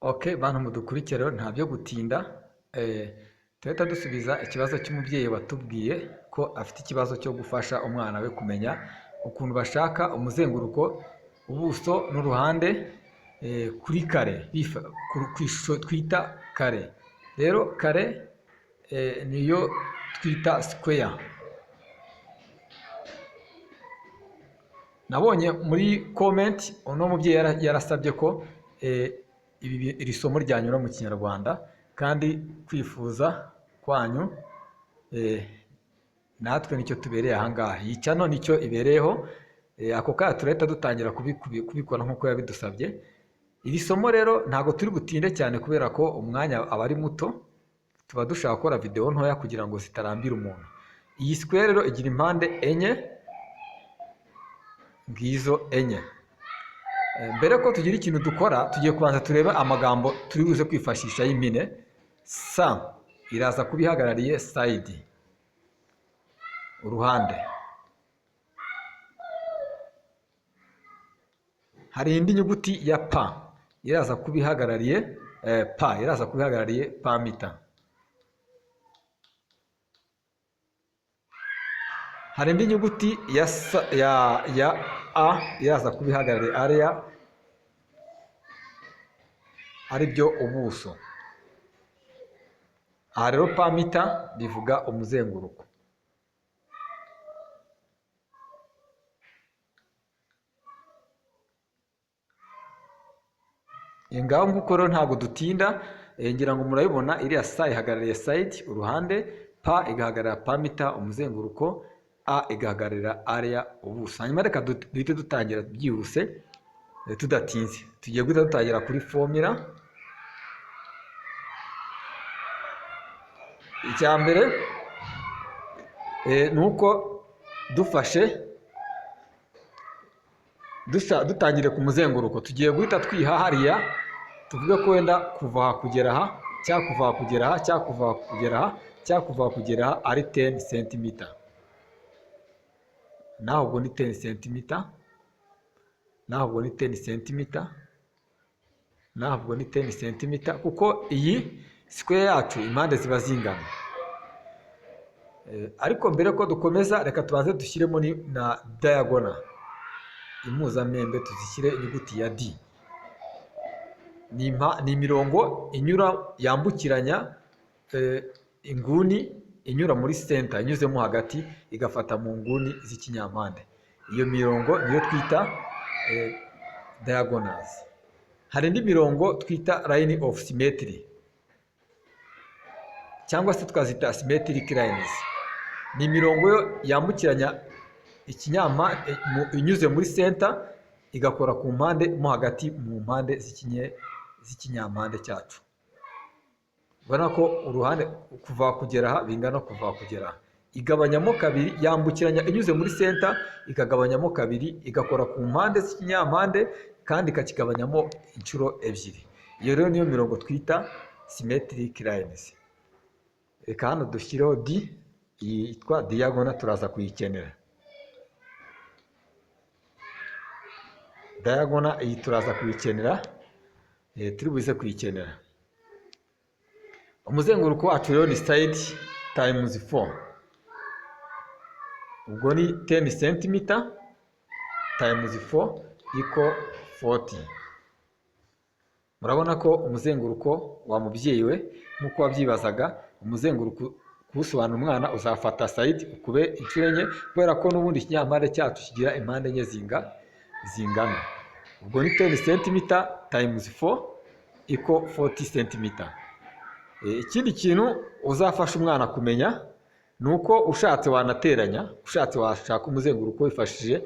Okay, bantu mudukurikira rero nta byo gutinda, tuhita dusubiza ikibazo cy'umubyeyi watubwiye ko afite ikibazo cyo gufasha umwana we kumenya ukuntu bashaka umuzenguruko, ubuso n'uruhande kuri kare, ku ishusho twita kare. Rero kare niyo twita square. Nabonye muri comment uno mubyeyi yarasabye ko iri somo ryanyura mu kinyarwanda, kandi kwifuza kwanyu natwe nicyo tubereye ahangaha, iyi channel nicyo ibereyeho. Ako kanya turahita dutangira kubikora nk'uko yabidusabye. Iri somo rero ntabwo turi butinde cyane kubera ko umwanya aba ari muto, tuba dushaka gukora video ntoya kugira ngo zitarambira umuntu. Iyi square rero igira impande enye, ngizo enye. Mbere ko tugira ikintu dukora, tugiye kubanza turebe amagambo turi buze kwifashisha y'impine. Sa iraza kubihagarariye side, uruhande. Hari indi nyuguti ya pa iraza kubihagarariye iraza kubihagarariye pamita. Hari indi nyuguti ya a iraza kubihagarariye area, ari byo ubuso. Aha rero pamita bivuga umuzenguruko. Ngaho nguko rero ntabwo dutinda, ngira ngo murabibona, iriya sa ihagarariye side, uruhande, pa igahagarara pamita, umuzenguruko, a igahagararira area, ubuso. Hanyuma reka duhite dutangira byihuse tudatinze. Tugiye guhita dutangira kuri formula. Icya mbere ni uko dufashe dutangire ku muzenguruko, tugiye guhita twiha hariya, tuvuge ko wenda kuva aha kugera aha, cyangwa kuva aha kugera aha, cyangwa kuva aha kugera aha, cyangwa kuva aha kugera aha ari 10 cm. Naho ubwo ni 10 cm, naho ubwo ni 10 cm, naho ubwo ni 10 cm, kuko iyi square yacu impande ziba zingana. Ariko mbere ko dukomeza, reka tubanze dushyiremo na diagonal, impuzamembe, tuzishyire inyuguti ya D. Ni imirongo inyura yambukiranya inguni, inyura muri center, inyuzemo hagati igafata mu nguni z'ikinyampande. Iyo mirongo niyo twita diagonals. Hari indi mirongo twita line of symmetry, cyangwa se twazita symmetric lines. Ni imirongo yambukiranya inyuze muri center igakora ku mpande mo hagati mu mpande z'ikinyampande cyacu. Ubona ko uruhande kuva kugera aha bingana kuva kugera aha. Igabanyamo kabiri, yambukiranya inyuze muri center ikagabanyamo kabiri, igakora ku mpande z'ikinyampande kandi ikakigabanyamo inshuro ebyiri. Iyo rero niyo mirongo twita symmetric lines. Reka hano dushyireho D, yitwa diagonal, turaza kuyikenera. Diagonal iyi turaza kuyikenera, turi buze kuyikenera. Umuzenguruko wacu rero ni side times 4, ubwo ni 10 cm times 4 equal 40. Murabona ko umuzenguruko wa mubyeyi we, nk'uko wabyibazaga, umuzenguruko kuwusobanura umwana uzafata side ukube inshuro enye, kubera ko n'ubundi ikinyampande cyacu kigira impande enye zingana. Ubwo ni 10 cm times 4 equal 40 cm. Ikindi kintu uzafasha umwana kumenya ni uko ushatse wanateranya, ushatse washaka umuzenguruko wifashishije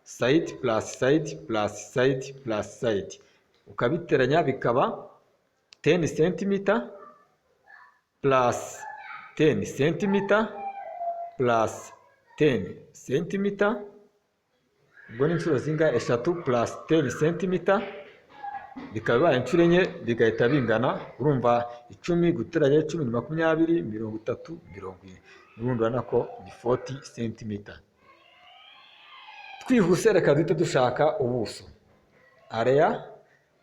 side plus side plus side plus side, ukabiteranya bikaba 10 cm plus 10 cm plus 10 cm. Ubwo ni inshuro zingahe? Eshatu plus 10 cm, bikaba bibaye inshuro enye, bigahita bingana. Urumva 10 guteranya 10 ni 20, 30, 40. Ubundi urabona ko ni 40 cm. Twihuse reka duhite dushaka ubuso. Area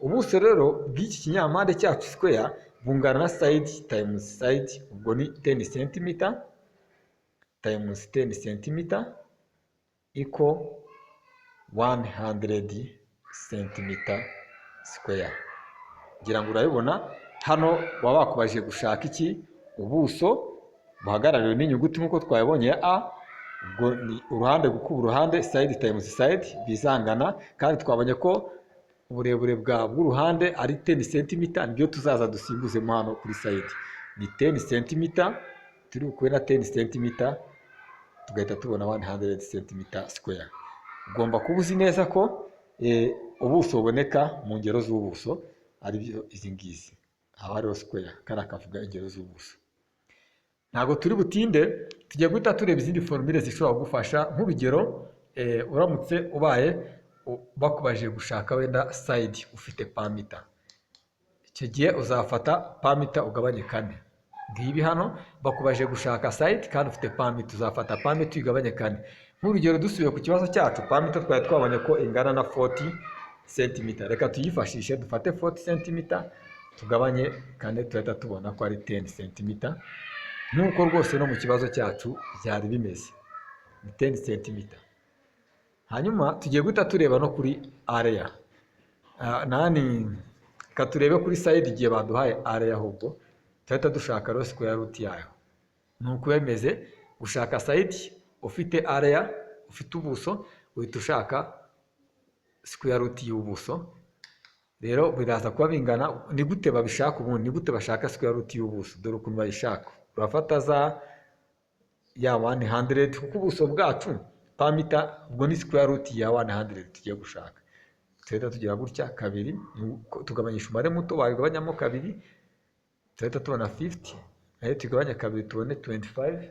Ubuso rero bw'iki kinyampande cyacu square bungana na side times side, ubwo ni 10 cm times 10 cm equal 100 cm square. Ngira ngo urabibona hano baba bakubajije gushaka iki, ubuso buhagarariwe n'inyuguti nk'uko twabibonye ya a, ubwo ni uruhande gukuba uruhande, side times side bizangana, kandi twabonye ko uburebure bw'uruhande ari 10 cm, nibyo tuzaza dusimbuzemo hano kuri side, ni 10 cm turi bukube na 10 cm, tugahita tubona 100 cm square. Ugomba kuba uzi neza ko ubuso buboneka mu ngero z'ubuso ari byo izi ngizi, haba hariho square kariya kavuga ingero z'ubuso. Ntabwo turi butinde, tujya guhita tureba izindi formule zishobora kugufasha, nk'urugero uramutse ubaye bakubajije gushaka wenda side ufite pamita, icyo gihe uzafata pamita ugabanye 4. Ngibi hano bakubajije gushaka side kandi ufite pamita, uzafata pamita uyigabanye 4. Nk'urugero dusubiye ku kibazo cyacu, pamita twari twabonye ko ingana na 40 cm, reka tuyifashishe dufate 40 cm tugabanye 4, tuhita tubona ko ari 10 cm, nk'uko rwose no mu kibazo cyacu byari bimeze, ni 10 cm. Hanyuma tugiye guhita tureba no kuri area, reka turebe kuri side igihe baduhaye area, ahubwo tuhita dushaka rho square root yayo. Nuko bemeze gushaka side ufite area, ufite ubuso, uhita ushaka square root y'ubuso. Rero biraza kuba bingana, ni gute babishaka ubundi, ni gute bashaka square root y'ubuso? Dore ukuntu bayishaka, urafata za ya 100, kuko ubuso bwacu pamita ubwo ni square root ya 100 tugiye gushaka. Tuhita tugira gutya 2, tugabanyisha umubare muto wagabanyamo 2, tuhita tubona 50, nayo tugabanya 2 tubone 25,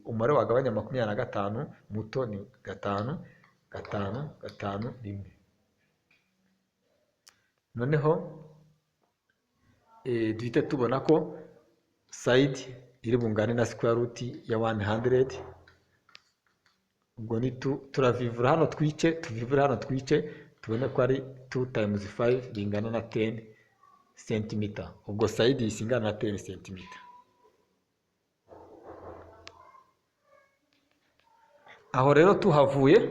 umubare wagabanya 25 muto ni 5, 5, 5, 1. Noneho duhita tubona ko side iri bungane na square root ya 100, ubwo ni turavivura hano twice, tubone ko ari 2 times 5 bingana na 10 cm, ubwo side isingana na 10 cm. Aho rero tuhavuye